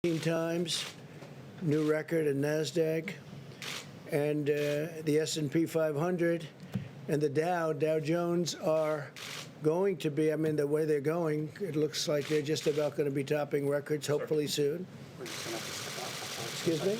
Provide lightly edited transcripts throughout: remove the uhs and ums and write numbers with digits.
times, new record in NASDAQ, and the S&P 500 and the Dow Jones are going to be, I mean, the way they're going, it looks like they're just about going to be topping records hopefully soon. Excuse me?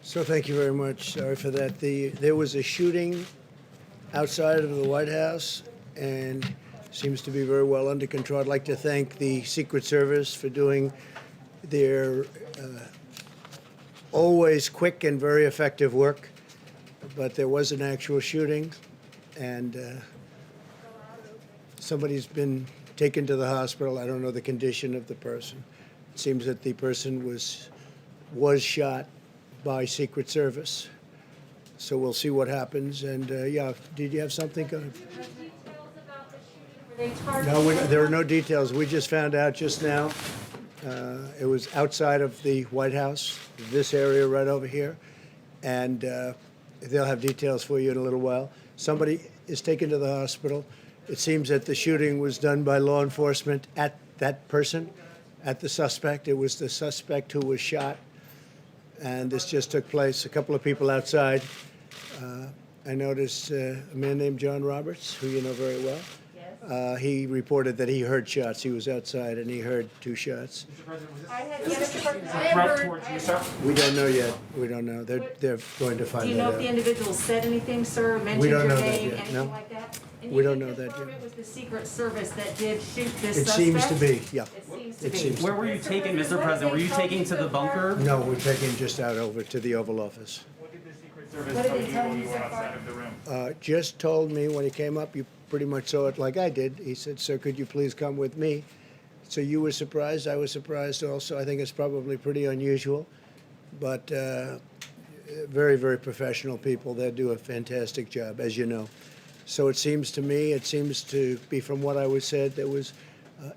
So thank you very much. Sorry for that. There was a shooting outside of the White House and seems to be very well under control. I'd like to thank the Secret Service for doing their always quick and very effective work. But there was an actual shooting, and somebody's been taken to the hospital. I don't know the condition of the person. It seems that the person was shot by Secret Service. So we'll see what happens. And yeah, did you have something? No, there are no details. We just found out just now. It was outside of the White House, this area right over here. And they'll have details for you in a little while. Somebody is taken to the hospital. It seems that the shooting was done by law enforcement at that person, at the suspect. It was the suspect who was shot. And this just took place. A couple of people outside. I noticed a man named John Roberts, who you know very well. Yes. He reported that he heard shots. He was outside and he heard two shots. Mr. President, was this towards you, sir? We don't know yet. We don't know. They're going to find out. Do you know if the individual said anything, sir? Mentioned your name, anything like that? We don't know that yet. It was the Secret Service that did shoot this It suspect? seems to be, yeah. It seems to be. Where were you taking, Mr. President? Were you taking to the bunker? No, we're taking just out over to the Oval Office. What did the Secret Service tell you while you were outside of the room? Just told me when he came up, you pretty much saw it like I did. He said, "Sir, could you please come with me?" So you were surprised. I was surprised also. I think it's probably pretty unusual, but very, very professional people. They do a fantastic job, as you know. So it seems to me, it seems to be from what I was said, there was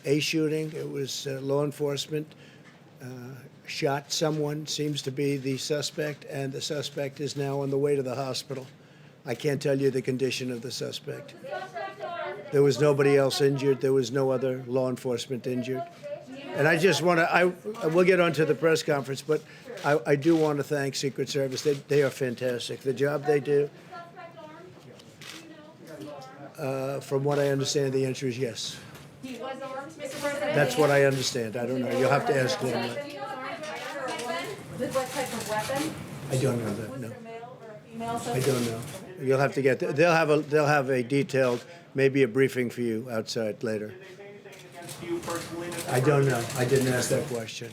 a shooting. It was law enforcement shot someone, seems to be the suspect, and the suspect is now on the way to the hospital. I can't tell you the condition of the suspect. There was nobody else injured. There was no other law enforcement injured. And I just want to, we'll get on to the press conference, but I do want to thank Secret Service. They are fantastic. The job they do. From what I understand, the answer is yes. He was armed, Mr. President? That's what I understand. I don't know. You'll have to ask them. With what type of weapon? I don't know that. Was No, it a male or a female I suspect? don't know. You'll have to get. They'll have a detailed, maybe a briefing for you outside later. Did they say anything against you personally, Mr. I don't know. President? I didn't ask that question.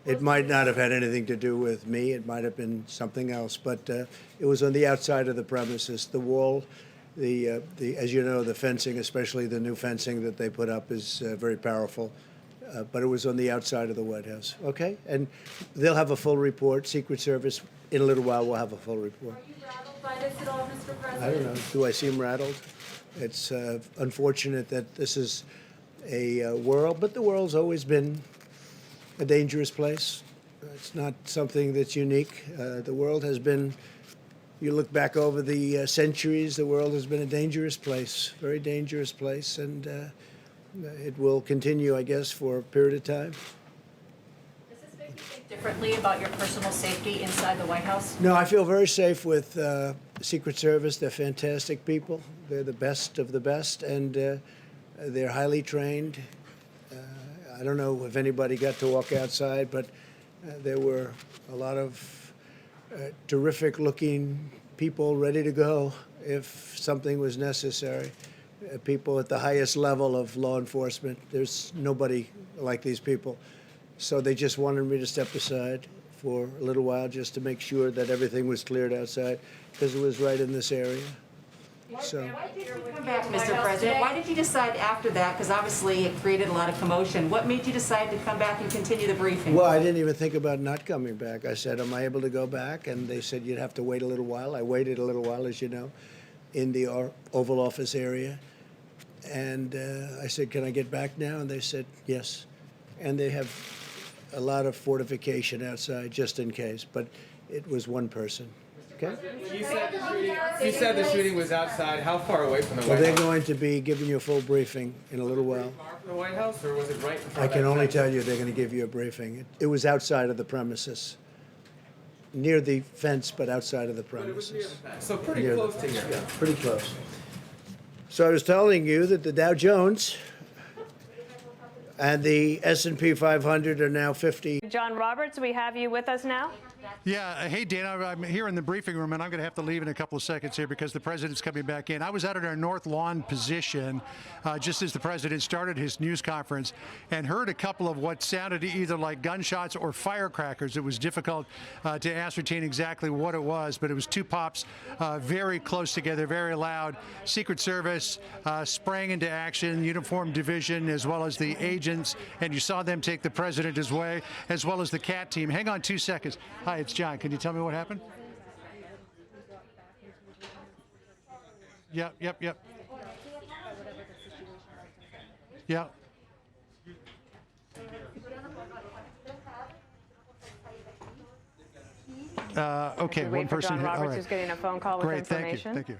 It might not have had anything to do with me. It might have been something else. But it was on the outside of the premises. The wall, as you know, the fencing, especially the new fencing that they put up, is very powerful. But it was on the outside of the White House. Okay, and they'll have a full report. Secret Service in a little while will have a full report. Are you rattled by this at all, Mr. President? I don't know. Do I seem rattled? It's unfortunate that this is a world, but the world's always been a dangerous place. It's not something that's unique. The world has been, you look back over the centuries, the world has been a dangerous place, very dangerous place, and it will continue, I guess, for a period of time. Does this make you think differently about your personal safety inside the White House? No, I feel very safe with the Secret Service. They're fantastic people. They're the best of the best, and they're highly trained. I don't know if anybody got to walk outside, but there were a lot of terrific-looking people ready to go if something was necessary. People at the highest level of law enforcement. There's nobody like these people. So they just wanted me to step aside for a little while just to make sure that everything was cleared outside, because it was right in this area. So Why did you come back, Mr. President? Why did you decide after that? Because obviously it created a lot of commotion. What made you decide to come back and continue the briefing? well, I didn't even think about not coming back. I said, am I able to go back? And they said, you'd have to wait a little while. I waited a little while, as you know, in the Oval Office area. And I said, can I get back now? And they said, yes. And they have a lot of fortification outside just in case. But it was one person. Okay? You said the shooting was outside. How far away from the Well, White they're House? going to be giving you a full briefing in a little while. Far from the White House, or was it right in front I of can that only fence? tell you they're going to give you a briefing. It was outside of the premises. Near the fence, but outside of the But it was near the premises. fence, so pretty Near the close to here. Yeah, pretty close. So I was telling you that the Dow Jones and the S&P 500 are now 50. John Roberts, we have you with us now. Yeah. Hey, Dana, I'm here in the briefing room, and I'm going to have to leave in a couple of seconds here because the president's coming back in. I was out at our North Lawn position just as the president started his news conference and heard a couple of what sounded either like gunshots or firecrackers. It was difficult to ascertain exactly what it was, but it was two pops very close together, very loud. Secret Service sprang into action, uniformed division, as well as the agents, and you saw them take the president his way, as well as the CAT team. Hang on 2 seconds. Hi, it's John. Can you tell me what happened? Yep. Yeah. Okay, We one wait for person. John all Roberts, right. who's getting a phone call with Great, information. thank you.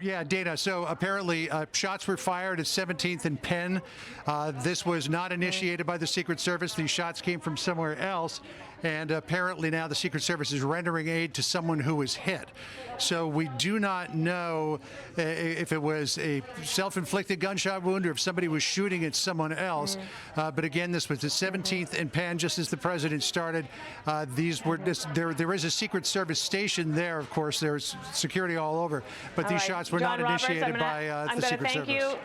Yeah, Dana, so apparently shots were fired at 17th and Penn. This was not initiated by the Secret Service. These shots came from somewhere else. And apparently now the Secret Service is rendering aid to someone who was hit. So we do not know if it was a self-inflicted gunshot wound or if somebody was shooting at someone else. But again, this was the 17th and Penn, just as the president started. There is a Secret Service station there, of course. There's security all over. But these All right, shots were John not Roberts, initiated I'm by gonna the Secret thank Service. you.